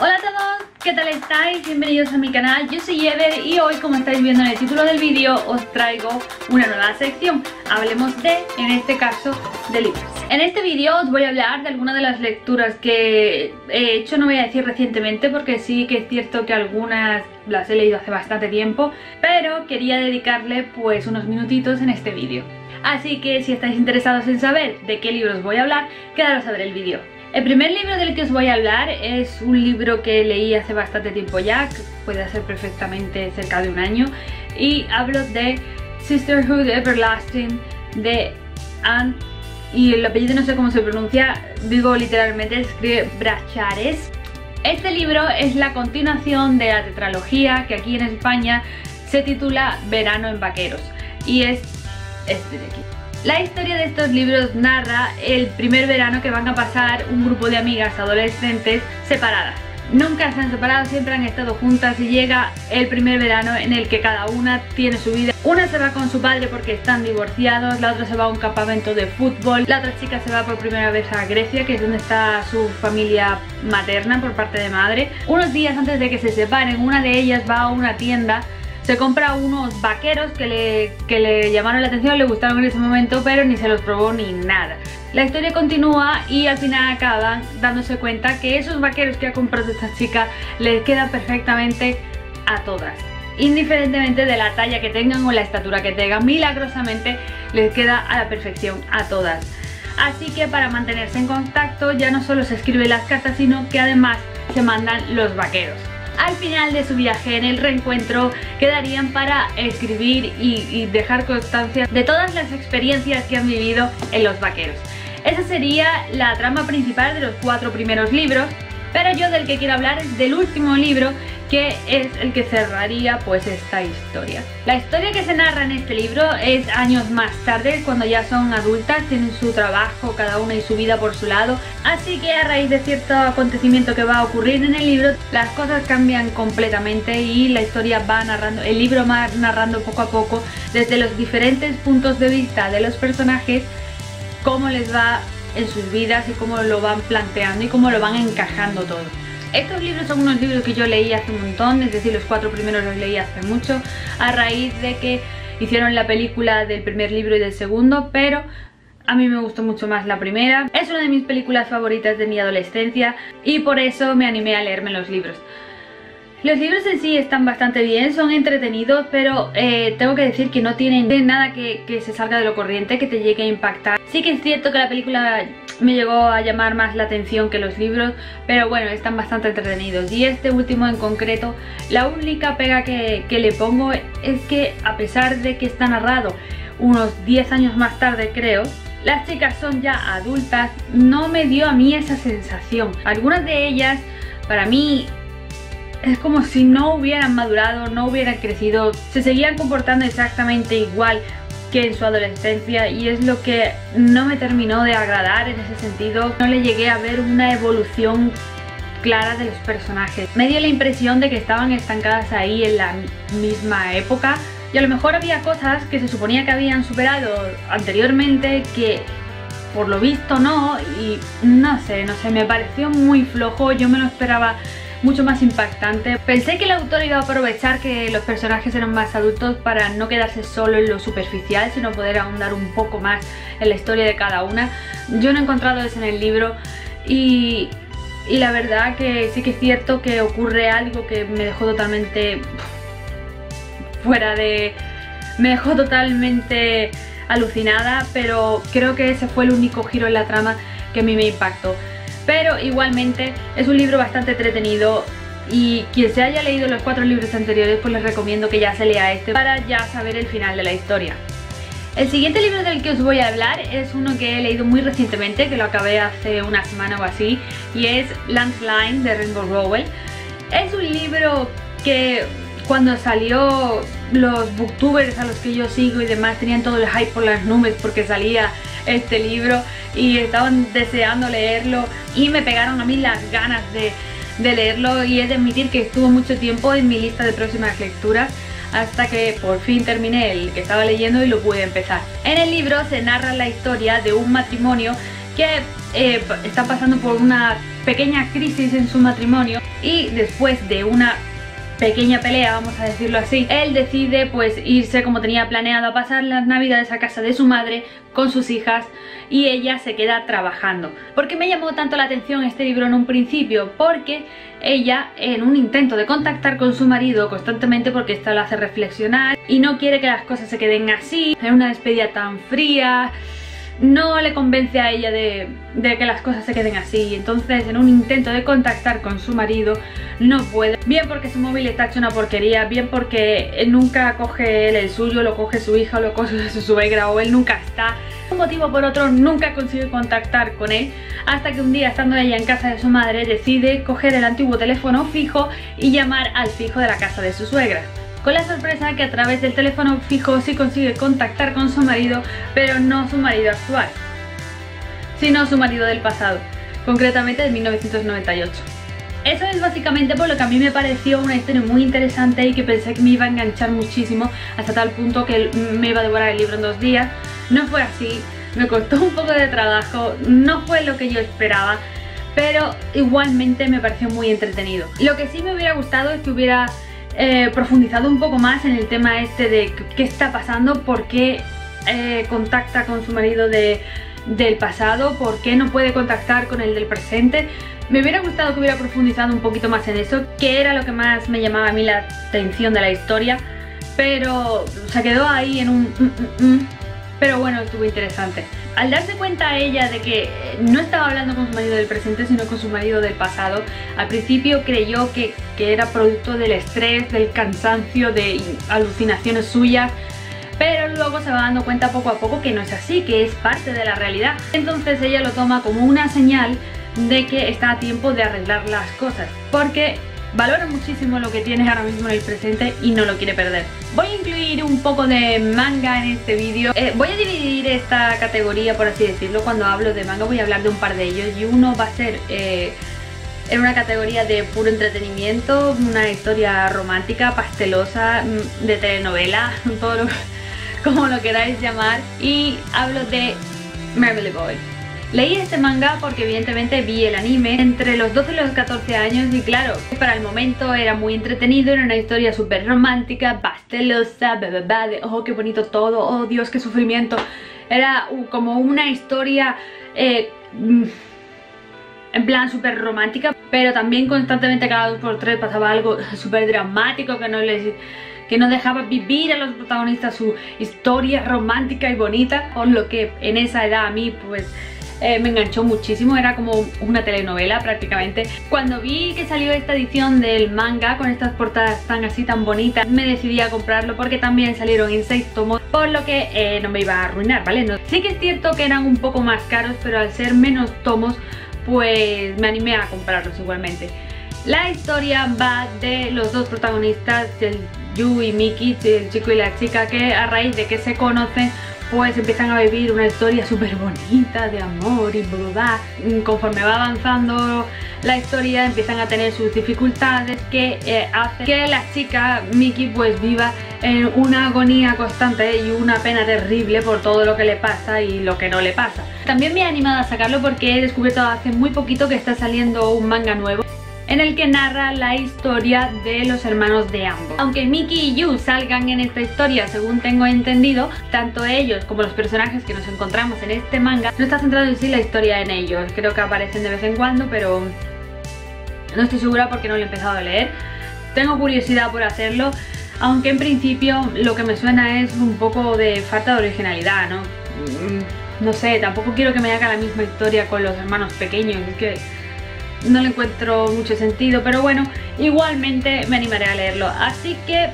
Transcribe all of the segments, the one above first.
Hola a todos, ¿qué tal estáis? Bienvenidos a mi canal, yo soy Ever y hoy, como estáis viendo en el título del vídeo, os traigo una nueva sección. Hablemos en este caso, de libros. En este vídeo os voy a hablar de algunas de las lecturas que he hecho, no voy a decir recientemente porque sí que es cierto que algunas las he leído hace bastante tiempo, pero quería dedicarle pues unos minutitos en este vídeo. Así que si estáis interesados en saber de qué libros voy a hablar, quedaros a ver el vídeo. El primer libro del que os voy a hablar es un libro que leí hace bastante tiempo ya, que puede ser perfectamente cerca de un año, y hablo de Sisterhood Everlasting de Anne, y el apellido no sé cómo se pronuncia, digo literalmente, se escribe Brachares. Este libro es la continuación de la tetralogía que aquí en España se titula Verano en Vaqueros, y es este de aquí. La historia de estos libros narra el primer verano que van a pasar un grupo de amigas adolescentes separadas. Nunca se han separado, siempre han estado juntas y llega el primer verano en el que cada una tiene su vida. Una se va con su padre porque están divorciados, la otra se va a un campamento de fútbol, la otra chica se va por primera vez a Grecia, que es donde está su familia materna por parte de madre. Unos días antes de que se separen, una de ellas va a una tienda, se compra unos vaqueros que le llamaron la atención, le gustaron en ese momento, pero ni se los probó ni nada. La historia continúa y al final acaban dándose cuenta que esos vaqueros que ha comprado esta chica les quedan perfectamente a todas. Indiferentemente de la talla que tengan o la estatura que tengan, milagrosamente les queda a la perfección a todas. Así que para mantenerse en contacto ya no solo se escriben las cartas, sino que además se mandan los vaqueros. Al final de su viaje, en el reencuentro, quedarían para escribir y dejar constancia de todas las experiencias que han vivido en los vaqueros. Esa sería la trama principal de los 4 primeros libros, pero yo del que quiero hablar es del último libro, que es el que cerraría pues esta historia. La historia que se narra en este libro es años más tarde, cuando ya son adultas, tienen su trabajo, cada una y su vida por su lado, así que a raíz de cierto acontecimiento que va a ocurrir en el libro, las cosas cambian completamente y la historia va narrando, el libro va narrando poco a poco desde los diferentes puntos de vista de los personajes, cómo les va en sus vidas y cómo lo van planteando y cómo lo van encajando todo. Estos libros son unos libros que yo leí hace un montón, es decir, los 4 primeros los leí hace mucho, a raíz de que hicieron la película del primer libro y del segundo, pero a mí me gustó mucho más la primera. Es una de mis películas favoritas de mi adolescencia y por eso me animé a leerme los libros. Los libros en sí están bastante bien, son entretenidos, pero tengo que decir que no tienen nada que se salga de lo corriente, que te llegue a impactar. Sí que es cierto que la película me llegó a llamar más la atención que los libros, pero bueno, están bastante entretenidos. Y este último en concreto, la única pega que le pongo es que, a pesar de que está narrado unos 10 años más tarde, creo, las chicas son ya adultas, no me dio a mí esa sensación. Algunas de ellas, para mí, es como si no hubieran madurado, no hubieran crecido, se seguían comportando exactamente igual que en su adolescencia, y es lo que no me terminó de agradar en ese sentido. No le llegué a ver una evolución clara de los personajes. Me dio la impresión de que estaban estancadas ahí en la misma época, y a lo mejor había cosas que se suponía que habían superado anteriormente que por lo visto no, y no sé, me pareció muy flojo. Yo me lo esperaba mucho más impactante. Pensé que el autor iba a aprovechar que los personajes eran más adultos para no quedarse solo en lo superficial, sino poder ahondar un poco más en la historia de cada una. Yo no he encontrado eso en el libro y la verdad que sí que es cierto que ocurre algo que me dejó totalmente me dejó totalmente alucinada, pero creo que ese fue el único giro en la trama que a mí me impactó. Pero igualmente es un libro bastante entretenido y quien se haya leído los 4 libros anteriores, pues les recomiendo que ya se lea este para ya saber el final de la historia. El siguiente libro del que os voy a hablar es uno que he leído muy recientemente, que lo acabé hace una semana o así, y es Landline de Rainbow Rowell. Es un libro que cuando salió, los booktubers a los que yo sigo y demás tenían todo el hype por las nubes porque salía este libro y estaban deseando leerlo, y me pegaron a mí las ganas de leerlo, y he de admitir que estuvo mucho tiempo en mi lista de próximas lecturas hasta que por fin terminé el que estaba leyendo y lo pude empezar. En el libro se narra la historia de un matrimonio que está pasando por una pequeña crisis en su matrimonio y después de una pequeña pelea, vamos a decirlo así, él decide pues irse, como tenía planeado, a pasar las navidades a casa de su madre con sus hijas, y ella se queda trabajando. ¿Por qué me llamó tanto la atención este libro en un principio? Porque ella, en un intento de contactar con su marido constantemente, porque esto la hace reflexionar y no quiere que las cosas se queden así, en una despedida tan fría, no le convence a ella de que las cosas se queden así. Entonces, en un intento de contactar con su marido, no puede. Bien porque su móvil está hecho una porquería, bien porque nunca coge él el suyo, lo coge su hija o lo coge su suegra, o él nunca está. Por un motivo o por otro, nunca consigue contactar con él, hasta que un día, estando ella en casa de su madre, decide coger el antiguo teléfono fijo y llamar al fijo de la casa de su suegra. Con la sorpresa que a través del teléfono fijo sí consigue contactar con su marido, pero no su marido actual, sino su marido del pasado, concretamente de 1998. Eso es básicamente por lo que a mí me pareció una historia muy interesante y que pensé que me iba a enganchar muchísimo, hasta tal punto que me iba a devorar el libro en 2 días. No fue así, me costó un poco de trabajo, no fue lo que yo esperaba, pero igualmente me pareció muy entretenido. Lo que sí me hubiera gustado es que hubiera profundizado un poco más en el tema este de qué está pasando, por qué contacta con su marido del pasado, por qué no puede contactar con el del presente. Me hubiera gustado que hubiera profundizado un poquito más en eso, que era lo que más me llamaba a mí la atención de la historia, pero se quedó ahí en un pero bueno, estuvo interesante. Al darse cuenta ella de que no estaba hablando con su marido del presente, sino con su marido del pasado, al principio creyó que era producto del estrés, del cansancio, de alucinaciones suyas, pero luego se va dando cuenta poco a poco que no es así, que es parte de la realidad. Entonces ella lo toma como una señal de que está a tiempo de arreglar las cosas, porque valora muchísimo lo que tiene ahora mismo en el presente y no lo quiere perder. Voy a incluir un poco de manga en este vídeo. Voy a dividir esta categoría, por así decirlo. Cuando hablo de manga voy a hablar de un par de ellos, y uno va a ser en una categoría de puro entretenimiento, una historia romántica, pastelosa, de telenovela, todo como lo queráis llamar, y hablo de Merrily Boy. Leí este manga porque evidentemente vi el anime entre los 12 y los 14 años, y claro, para el momento era muy entretenido, era una historia súper romántica, pastelosa, de oh qué bonito todo, oh Dios qué sufrimiento. Era como una historia en plan súper romántica, pero también constantemente cada 2 por 3 pasaba algo súper dramático que no dejaba vivir a los protagonistas su historia romántica y bonita, por lo que en esa edad a mí pues me enganchó muchísimo, era como una telenovela prácticamente. Cuando vi que salió esta edición del manga con estas portadas tan bonitas, me decidí a comprarlo porque también salieron en 6 tomos, por lo que no me iba a arruinar, ¿vale? Sí que es cierto que eran un poco más caros, pero al ser menos tomos pues me animé a comprarlos igualmente. La historia va de los 2 protagonistas, el Yu y Miki, el chico y la chica, que a raíz de que se conocen pues empiezan a vivir una historia súper bonita de amor y bla. Conforme va avanzando la historia empiezan a tener sus dificultades que hacen que la chica Miki pues viva en una agonía constante y una pena terrible por todo lo que le pasa y lo que no le pasa. También me he animado a sacarlo porque he descubierto hace muy poquito que está saliendo un manga nuevo en el que narra la historia de los hermanos de ambos. Aunque Miki y Yu salgan en esta historia, según tengo entendido, tanto ellos como los personajes que nos encontramos en este manga, no está centrado en sí la historia en ellos. Creo que aparecen de vez en cuando, pero no estoy segura porque no lo he empezado a leer. Tengo curiosidad por hacerlo, aunque en principio lo que me suena es un poco de falta de originalidad, ¿no? No sé, tampoco quiero que me haga la misma historia con los hermanos pequeños, es que no le encuentro mucho sentido, pero bueno, igualmente me animaré a leerlo, así que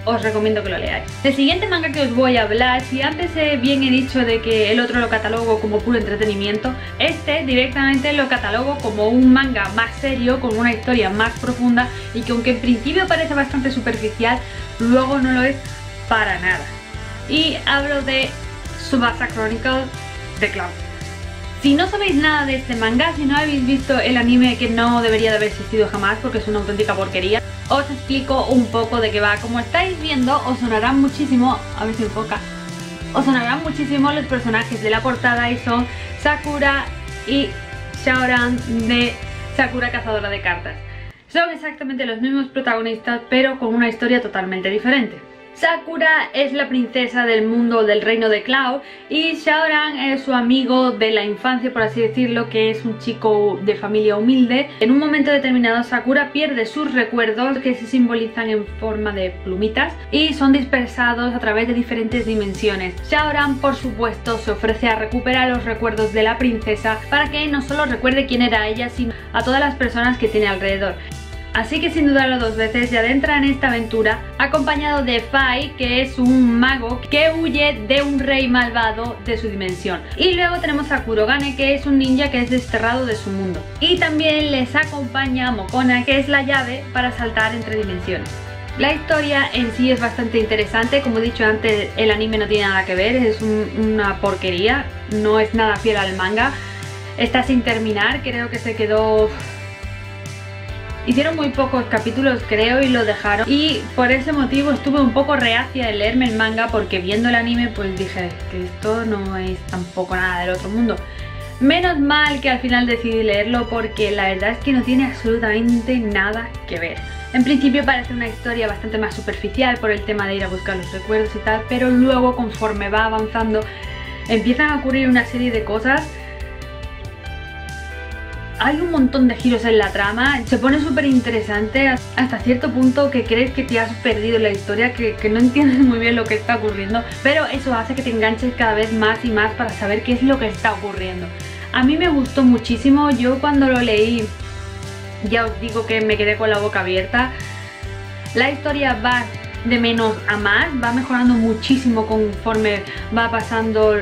os recomiendo que lo leáis. El siguiente manga que os voy a hablar, si antes bien he dicho de que el otro lo catalogo como puro entretenimiento, este directamente lo catalogo como un manga más serio, con una historia más profunda, y que aunque en principio parece bastante superficial, luego no lo es para nada. Y hablo de Tsubasa Chronicles de Cloud. Si no sabéis nada de este manga, si no habéis visto el anime, que no debería de haber existido jamás porque es una auténtica porquería, os explico un poco de qué va. Como estáis viendo, os sonarán muchísimo, a ver si enfoca, os sonarán muchísimo los personajes de la portada, y son Sakura y Shaoran de Sakura Cazadora de Cartas. Son exactamente los mismos protagonistas, pero con una historia totalmente diferente. Sakura es la princesa del mundo del reino de Cloud y Shaoran es su amigo de la infancia, por así decirlo, que es un chico de familia humilde. En un momento determinado Sakura pierde sus recuerdos, que se simbolizan en forma de plumitas, y son dispersados a través de diferentes dimensiones. Shaoran, por supuesto, se ofrece a recuperar los recuerdos de la princesa para que no solo recuerde quién era ella, sino a todas las personas que tiene alrededor. Así que sin dudarlo dos veces se adentra en esta aventura acompañado de Fai, que es un mago que huye de un rey malvado de su dimensión. Y luego tenemos a Kurogane, que es un ninja que es desterrado de su mundo. Y también les acompaña Mokona, que es la llave para saltar entre dimensiones. La historia en sí es bastante interesante. Como he dicho antes, el anime no tiene nada que ver, es una porquería, no es nada fiel al manga. Está sin terminar, creo que se quedó... Hicieron muy pocos capítulos, creo, y lo dejaron. Y por ese motivo estuve un poco reacia de leerme el manga, porque viendo el anime pues dije que esto no es tampoco nada del otro mundo. Menos mal que al final decidí leerlo, porque la verdad es que no tiene absolutamente nada que ver. En principio parece una historia bastante más superficial por el tema de ir a buscar los recuerdos y tal, pero luego conforme va avanzando empiezan a ocurrir una serie de cosas. Hay un montón de giros en la trama, se pone súper interesante hasta cierto punto que crees que te has perdido en la historia, que no entiendes muy bien lo que está ocurriendo, pero eso hace que te enganches cada vez más y más para saber qué es lo que está ocurriendo. A mí me gustó muchísimo, yo cuando lo leí ya os digo que me quedé con la boca abierta. La historia va de menos a más, va mejorando muchísimo conforme van pasando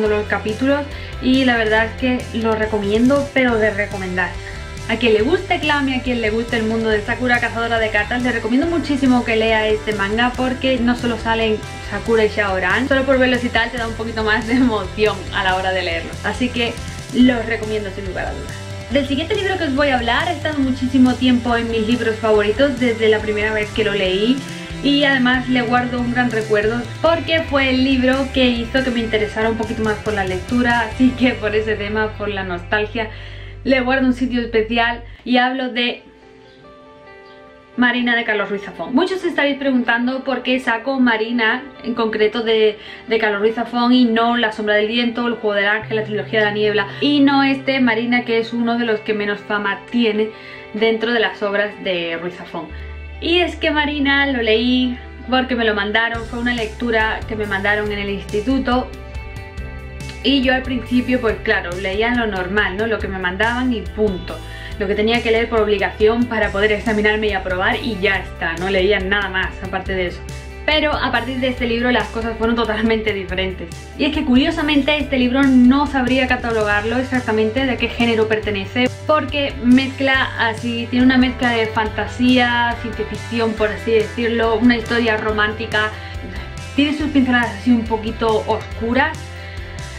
los capítulos, y la verdad es que lo recomiendo, pero de recomendar. A quien le guste Cloud y a quien le guste el mundo de Sakura Cazadora de Cartas, le recomiendo muchísimo que lea este manga, porque no solo salen Sakura y Shaoran, solo por verlos y tal te da un poquito más de emoción a la hora de leerlo, así que los recomiendo sin lugar a dudas. Del siguiente libro que os voy a hablar, he estado muchísimo tiempo en mis libros favoritos desde la primera vez que lo leí, y además le guardo un gran recuerdo porque fue el libro que hizo que me interesara un poquito más por la lectura, así que por ese tema, por la nostalgia, le guardo un sitio especial, y hablo de Marina de Carlos Ruiz Zafón. Muchos os estaréis preguntando por qué saco Marina en concreto de Carlos Ruiz Zafón y no La Sombra del Viento, El Juego del Ángel, La Trilogía de la Niebla, y no Marina, que es uno de los que menos fama tiene dentro de las obras de Ruiz Zafón. Y es que Marina lo leí porque me lo mandaron, fue una lectura que me mandaron en el instituto, y yo al principio pues claro, leía lo normal, ¿no? Lo que me mandaban y punto, lo que tenía que leer por obligación para poder examinarme y aprobar, y ya está, no leía nada más aparte de eso. Pero a partir de este libro las cosas fueron totalmente diferentes. Y es que curiosamente este libro no sabría catalogarlo exactamente de qué género pertenece, porque mezcla así, tiene una mezcla de fantasía, ciencia ficción por así decirlo, una historia romántica, tiene sus pinceladas así un poquito oscuras,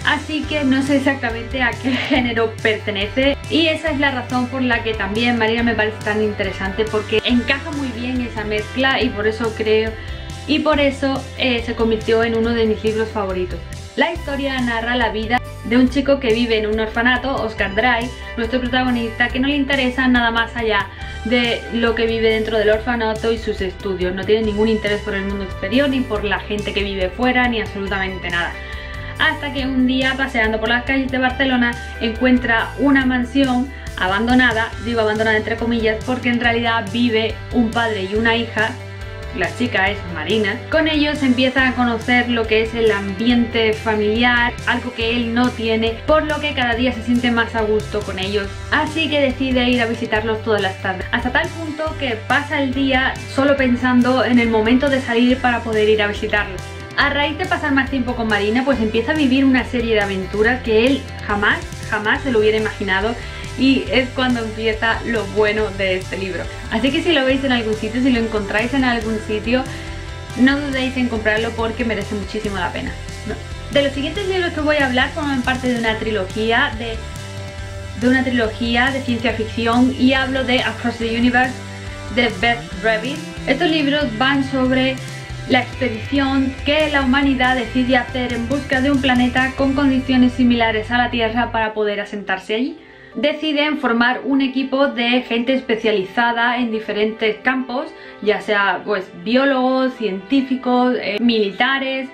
así que no sé exactamente a qué género pertenece, y esa es la razón por la que también Marina me parece tan interesante, porque encaja muy bien esa mezcla, y por eso creo... Y por eso se convirtió en uno de mis libros favoritos. La historia narra la vida de un chico que vive en un orfanato, Oscar Dry, nuestro protagonista, que no le interesa nada más allá de lo que vive dentro del orfanato y sus estudios. No tiene ningún interés por el mundo exterior, ni por la gente que vive fuera, ni absolutamente nada. Hasta que un día, paseando por las calles de Barcelona, encuentra una mansión abandonada, digo abandonada entre comillas, porque en realidad vive un padre y una hija. La chica es Marina. Con ellos empieza a conocer lo que es el ambiente familiar, algo que él no tiene, por lo que cada día se siente más a gusto con ellos. Así que decide ir a visitarlos todas las tardes, hasta tal punto que pasa el día solo pensando en el momento de salir para poder ir a visitarlos. A raíz de pasar más tiempo con Marina, pues empieza a vivir una serie de aventuras que él jamás se lo hubiera imaginado. Y es cuando empieza lo bueno de este libro. Así que si lo veis en algún sitio, si lo encontráis en algún sitio, no dudéis en comprarlo porque merece muchísimo la pena. De los siguientes libros que voy a hablar forman parte de una trilogía de ciencia ficción, y hablo de Across the Universe de Beth Revis. Estos libros van sobre la expedición que la humanidad decide hacer en busca de un planeta con condiciones similares a la Tierra para poder asentarse allí. Deciden formar un equipo de gente especializada en diferentes campos, ya sea pues biólogos, científicos, militares,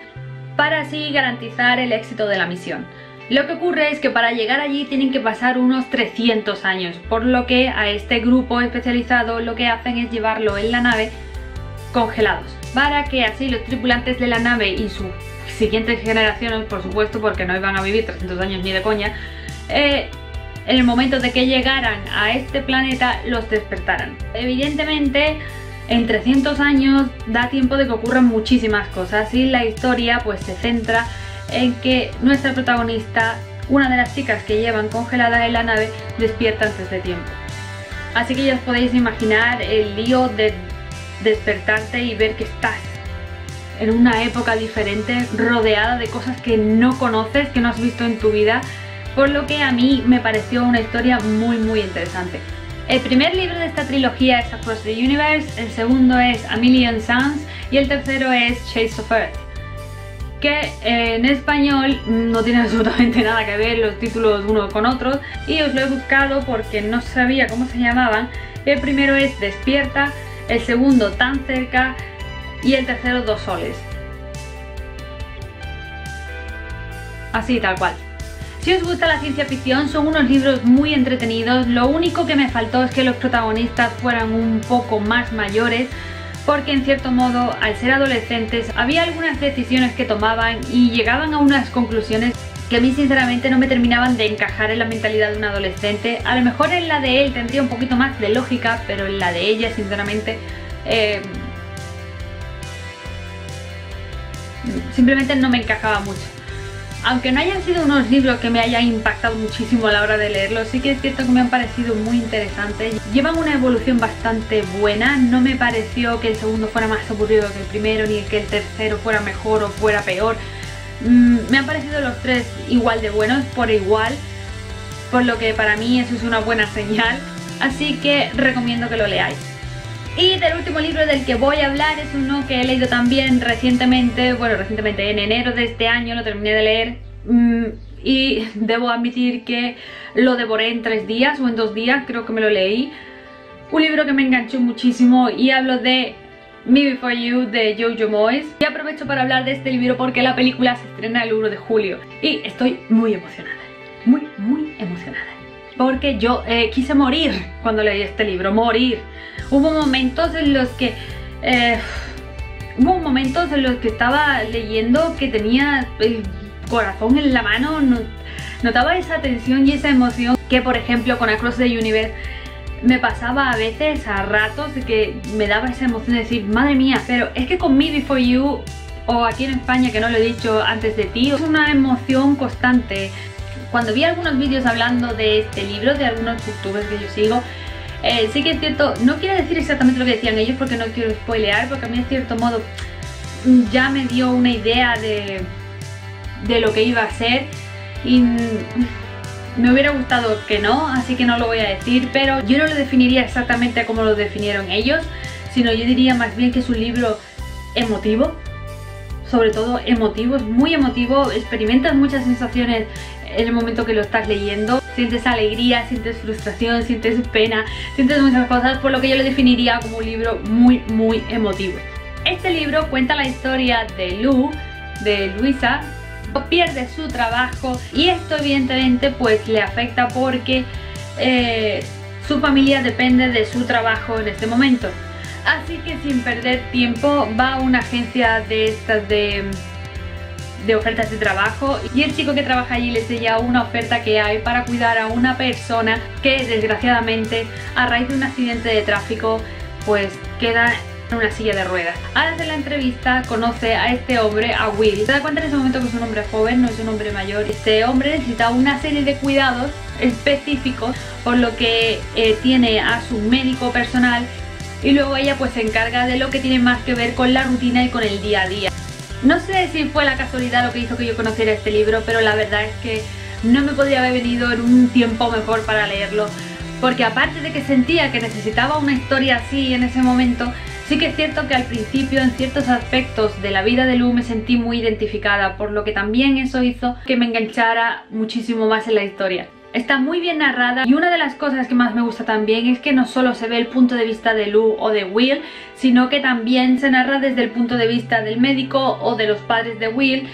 para así garantizar el éxito de la misión. Lo que ocurre es que para llegar allí tienen que pasar unos 300 años, por lo que a este grupo especializado lo que hacen es llevarlo en la nave congelados, para que así los tripulantes de la nave y sus siguientes generaciones, por supuesto, porque no iban a vivir 300 años ni de coña, en el momento de que llegaran a este planeta los despertaran. Evidentemente en 300 años da tiempo de que ocurran muchísimas cosas y la historia pues se centra en que nuestra protagonista, una de las chicas que llevan congelada en la nave, despierta antes de tiempo. Así que ya os podéis imaginar el lío de despertarte y ver que estás en una época diferente, rodeada de cosas que no conoces, que no has visto en tu vida, por lo que a mí me pareció una historia muy interesante. El primer libro de esta trilogía es Across the Universe, el segundo es A Million Suns y el tercero es Shades of Earth, que en español no tiene absolutamente nada que ver los títulos uno con otros, y os lo he buscado porque no sabía cómo se llamaban. El primero es Despierta, el segundo Tan cerca y el tercero Dos soles. Así, tal cual. Si os gusta la ciencia ficción, son unos libros muy entretenidos. Lo único que me faltó es que los protagonistas fueran un poco más mayores, porque en cierto modo, al ser adolescentes, había algunas decisiones que tomaban y llegaban a unas conclusiones que a mí sinceramente no me terminaban de encajar en la mentalidad de un adolescente. A lo mejor en la de él tendría un poquito más de lógica, pero en la de ella sinceramente simplemente no me encajaba mucho. Aunque no hayan sido unos libros que me hayan impactado muchísimo a la hora de leerlos, sí que es cierto que me han parecido muy interesantes. Llevan una evolución bastante buena, no me pareció que el segundo fuera más aburrido que el primero, ni que el tercero fuera mejor o fuera peor. Me han parecido los tres igual de buenos, por igual, por lo que para mí eso es una buena señal, así que recomiendo que lo leáis. Y del último libro del que voy a hablar es uno que he leído también recientemente, en enero de este año lo terminé de leer, y debo admitir que lo devoré en 3 días o en 2 días, creo que me lo leí. Un libro que me enganchó muchísimo y hablo de Me Before You de Jojo Moyes. Y aprovecho para hablar de este libro porque la película se estrena el 1 de julio y estoy muy emocionada, muy emocionada. Porque yo quise morir cuando leí este libro, morir. Hubo momentos en los que estaba leyendo que tenía el corazón en la mano, notaba esa tensión y esa emoción que, por ejemplo, con Across the Universe me pasaba a veces, a ratos, que me daba esa emoción de decir, madre mía. Pero es que con Me Before You, o aquí en España, que no lo he dicho, Antes de ti, es una emoción constante. Cuando vi algunos vídeos hablando de este libro, de algunos youtubers que yo sigo, sí que es cierto, no quiero decir exactamente lo que decían ellos porque no quiero spoilear, porque a mí de cierto modo ya me dio una idea de lo que iba a ser y me hubiera gustado que no, así que no lo voy a decir, pero yo no lo definiría exactamente como lo definieron ellos, sino yo diría más bien que es un libro emotivo, sobre todo emotivo, es muy emotivo, experimentas muchas sensaciones en el momento que lo estás leyendo, sientes alegría, sientes frustración, sientes pena, sientes muchas cosas, por lo que yo lo definiría como un libro muy emotivo. Este libro cuenta la historia de Luisa, pierde su trabajo y esto evidentemente pues le afecta porque su familia depende de su trabajo en este momento. Así que sin perder tiempo va a una agencia de estas de ofertas de trabajo y el chico que trabaja allí le enseña una oferta que hay para cuidar a una persona que desgraciadamente a raíz de un accidente de tráfico pues queda en una silla de ruedas. Al hacer la entrevista conoce a este hombre, a Will. Se da cuenta en ese momento que es un hombre joven, no es un hombre mayor. Este hombre necesita una serie de cuidados específicos, por lo que tiene a su médico personal y luego ella pues se encarga de lo que tiene más que ver con la rutina y con el día a día. No sé si fue la casualidad lo que hizo que yo conociera este libro, pero la verdad es que no me podría haber venido en un tiempo mejor para leerlo, porque aparte de que sentía que necesitaba una historia así en ese momento, Sí que es cierto que al principio en ciertos aspectos de la vida de Lu me sentí muy identificada, por lo que también eso hizo que me enganchara muchísimo más en la historia. Está muy bien narrada y una de las cosas que más me gusta también es que no solo se ve el punto de vista de Lu o de Will, sino que también se narra desde el punto de vista del médico o de los padres de Will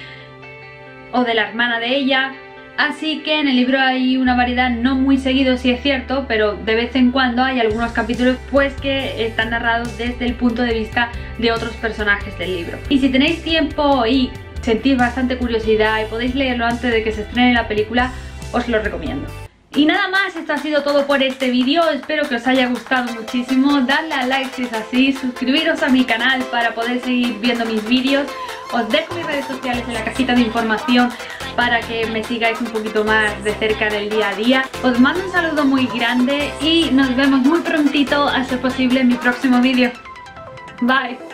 o de la hermana de ella. Así que en el libro hay una variedad, no muy seguido si es cierto, pero de vez en cuando hay algunos capítulos pues que están narrados desde el punto de vista de otros personajes del libro. Y si tenéis tiempo y sentís bastante curiosidad y podéis leerlo antes de que se estrene la película, os lo recomiendo. Y nada más, esto ha sido todo por este vídeo, espero que os haya gustado muchísimo, dadle a like si es así, suscribiros a mi canal para poder seguir viendo mis vídeos, os dejo mis redes sociales en la cajita de información para que me sigáis un poquito más de cerca en el día a día. Os mando un saludo muy grande y nos vemos muy prontito, a ser posible, en mi próximo vídeo. Bye.